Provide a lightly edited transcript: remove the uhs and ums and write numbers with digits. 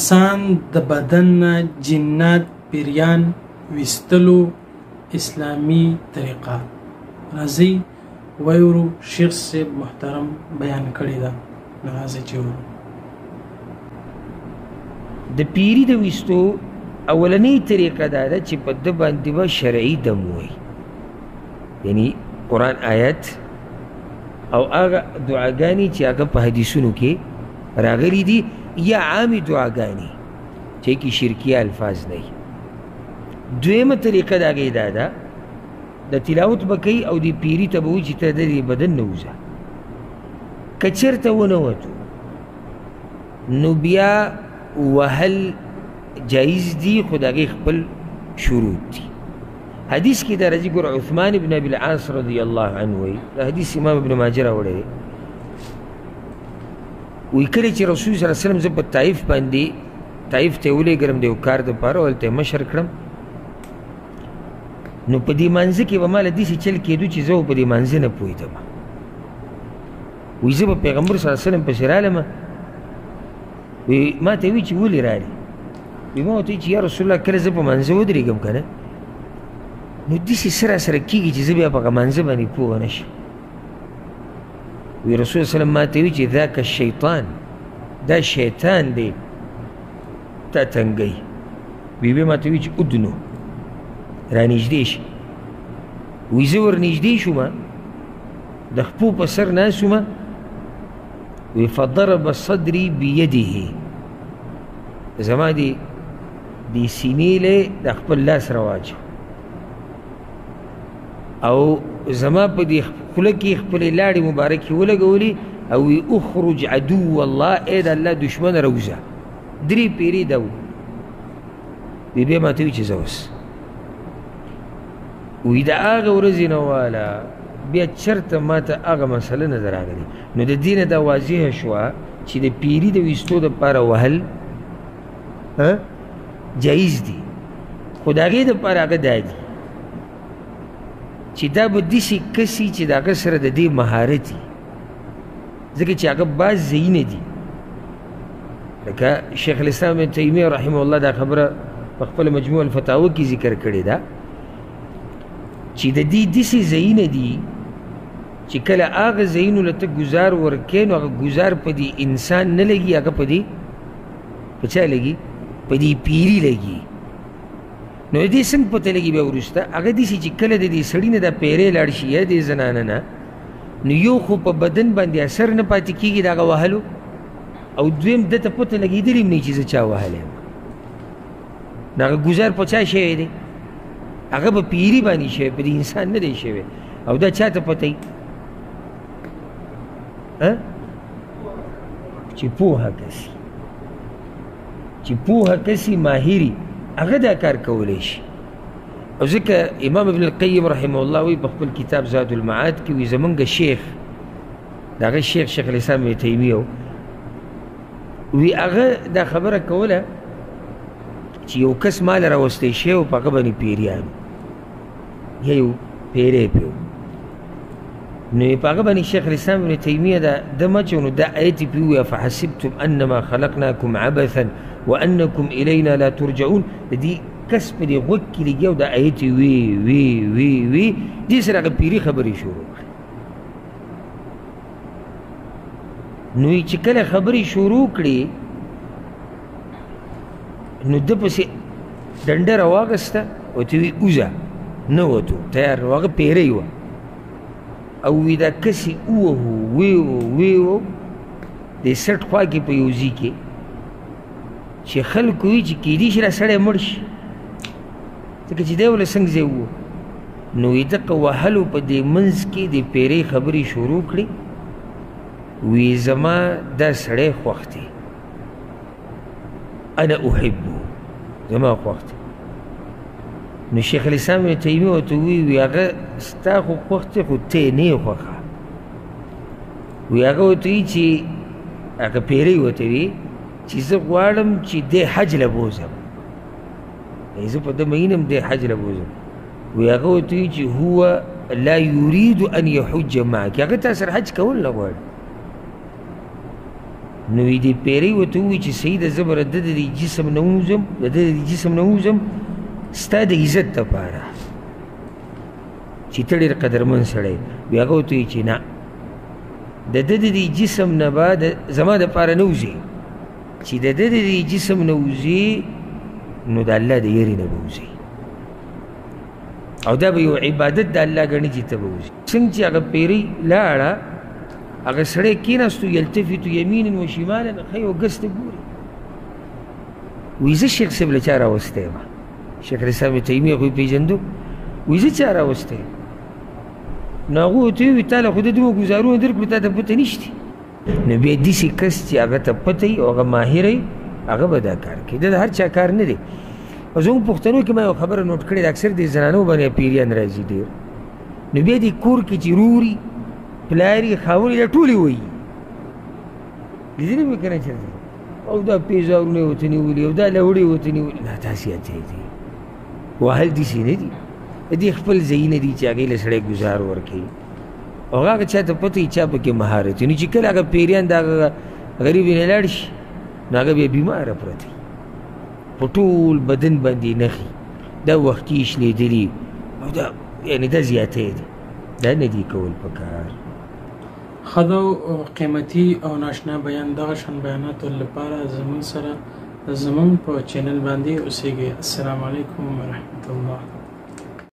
انسان د بدن نه جنات پیریان ویستلو اسلامی طریقه راځي وایورو شیخ صاحب محترم بیان کړی دا راځي چې د پیری د ویستو اولنی طریقه دا ده چې په د باندې به شرعي دم وایي، یعنی قرآن آیت او هغه دعاګانې چې هغه په حدیثونو کې راغلي دي یا عامې دعاګانې چې کې شرکي الفاظ نه وي. دویمه طریقه د هغې دا ده د تلاوت به کوي او د پیري ته به وایي چې ته د دې بدن نه وځه. که چېرته ونوتو نو بیا وهل جایز دي، خو د هغې خپل شروط دي. حدیث کې دا راځي، ګوره عثمان بن ابي العاص رضی الله عنه وایي، دا حدیث امام ابن ماجه راوړی دی، وایي کله چې رسول صلی الله علیه وسلم زه په طایف باندې طایف ته ولېږلم د یو کار دپاره، هلته یې مشر کړم، نو په دې مانځه کې به ماله داسې چل کېدو چې زه په دې مانځه نه پوهېدم. وایي زه به پیغمبر صلی الله علیه وسلم پسې رالم، وایي ما ته وایي چې ولې رالې؟ وایي ما ورته وایي چې یا رسول الله کله زه په مانځه ودرېږم که نه نو داسې څه راسره کېږي چې زه بیا په هغه مانځه باندې پوهه نه شم. وی رسول صلی الله ما ته وی چې ذاک الشیطان، دا شیطان دی تا تنګی. وی بیا ما ته وی چې ادنو رانږدې شي. وی زه ورنږدې شومه د خپو په سر ناستومه، وی فضرب صدري بیده، زما دې سینې له د خپل لاس راواچو او زما په دې خوله کې خپلې لاړې مبارکې ولګولې او وی اخرج عدو الله، ای د الله دشمن راوځه. درې پیرې ده وی بیا ما ته وي چې زه اوس وی د هغه ورځې نه واله بیا چېرته ما ته هغه مسله نه ده راغلې. نو د دې نه دا واضحه شوه چې د پیري د ویستو دپاره وهل جایز دي، خو د هغې دپاره هغه دا دي چې دا به داسې کسي چې د هغه سره د دې مهارت وي، ځکه چې هغه بعض ځایونه دي لکه شیخ الاسلام ابن تیمیه رحمه الله دا خبره په خپله مجموع الفتاوه کې ذکر کړې ده چې د دې داسې ځایونه دي چې کله هغه ځایونو له ته ګزار ورکوې نو هغه ګزار په دې انسان نه لګي، هغه په دې په چا لګي؟ په دې پیري لګي. نو دې څنګه پته لګي بیا وروسته؟ هغه داسې چې کله د دې سړي نه دا پیری لاړ شي یا دې زنانه نه، نو یو خو په بدن باندې اثر نه پاتې کېږي د هغه وهلو، او دویم ده ته پته لګېدلې هم نه چې زه چا وهلی یم. نو هغه ګزار په چا شوی دی؟ هغه په پیري باندې شوی، په دې انسان نه دی شوی. او دا چا ته پته وي چې پوهه کسي، چې پوهه کسي ماهري هغه دا کار کولی شي. او ځکه امام ابن القیم رحمه الله وی په خپل کتاب زاد المعاد کې وی زمونږ شیخ د هغه شیخ شیخ الاسلام ابن تیمیه وی هغه دا خبره کوله چې یو کس مال راوستی شوی او په هغه باندې پیریانو یا یو پیری پې و، نو په هغه باندې شیخ الاسلام ابن تیمیه د مچو نو دا آیت پې ووایه فحسبتم انما خلقناکم عبثا وانکم الینا لا ترجعون. د دې کس په دې غوږ کې لګي او دا آیت وی وی وی وی دې سره هغه پیري خبرې شروع کړې. نو چې کله خبرې شروع کړې نو ده پسې ډنډه راواغسته او ته وی اوځه، نه وتو تیار نو هغه پیری وه او وی دا کسې ووهو ویو ویو د سټ خوا کې په یو ځای کې چې خلکو وي چې کیدای شي را سړی مړ شي، ځکه چې دی ولې څنګه ځای ووه. نو وی دغه وهلو په دې منځ کې د پیرۍ خبرې شروع کړې، وی زما دا سړی خوښ دی، انا احبه، زما خوښ دی. نو شیخ الاسلام ابن تیمیه ورته وی هغه ستا خو خوښ دی خو ته یې نه یې خوښه. وی هغه ورته وي چې هغه پیرۍ ورته وي چې زه غواړم چې دی حج له بوځم، زه په ده مینم دی حج له بوځم. وی هغه ورته وي چې هو لا یرید ان یحج معک، هغه تا سره حج کول نه غواړي، نو دې پیري ورته ووایي چې صحیح ده زه به د دې جسم نه ووځم د دې جسم نه ووځم ستا د عزت دپاره چې ته ډېر قدرمن سړی بیا هغه ورته وایي چې نه د ده د دې جسم نه به زما دپاره نه وځې چې د ده د دې جسم نه وځې نو د الله د یېرې نه به وځې او دا به یو عبادت د الله ګڼي چې ته به وځې څنګه چې هغه پیرۍ لاړه هغه سړی کېناستو یلتفتو یمینا و شمالا ښه یو ګس ته ګوري وایي زه شیخ صاحب له چا راوستی یم شیخ الاسلام ابن تیمیه خو یې پېژندو وایي زه چا راوستی یم نو هغه ورته ووایي تا له خو د دومره ګزارونه درکړو تا ته پته نشته نو بیا داسې کس چې هغه ته پته وي او هغه ماهره وي هغه به دا کار کوي دا د هر چا کار نه دی او زموږ پښتنو کې ما یو خبره نوټ کړې ده اکثر د زنانو باندې پیریان راځي ډېر نو بیا دې کور کې چې روري پلاري خاونې دا ټولې وایي لیدلي مې که نه چېرته او دا پیزارونه یې ورته نیولي او دا لوړې یې ورته نیولي نه داسې اتې دي وهل داسې نه دي د دې خپل ځایونه دي چې هغې له سړی ګزار ورکوي او هغه چا ته پته وي چا پکې مهارت وي نو چې کله هغه پیریان د هغه غریب نه لاړ شي نو هغه بیا بیماره پرته وي په ټول بدن باندې نښي دا وختي شلېدلي او دا یعنې دا زیاتی دی دا نه دي کول پکار ښه ده قیمتي او ناشنا بیان دغه شان بیاناتو لپاره زموږ سره زموږ په چینل باندې اوسیږئ السلام علیکم ورحمة الله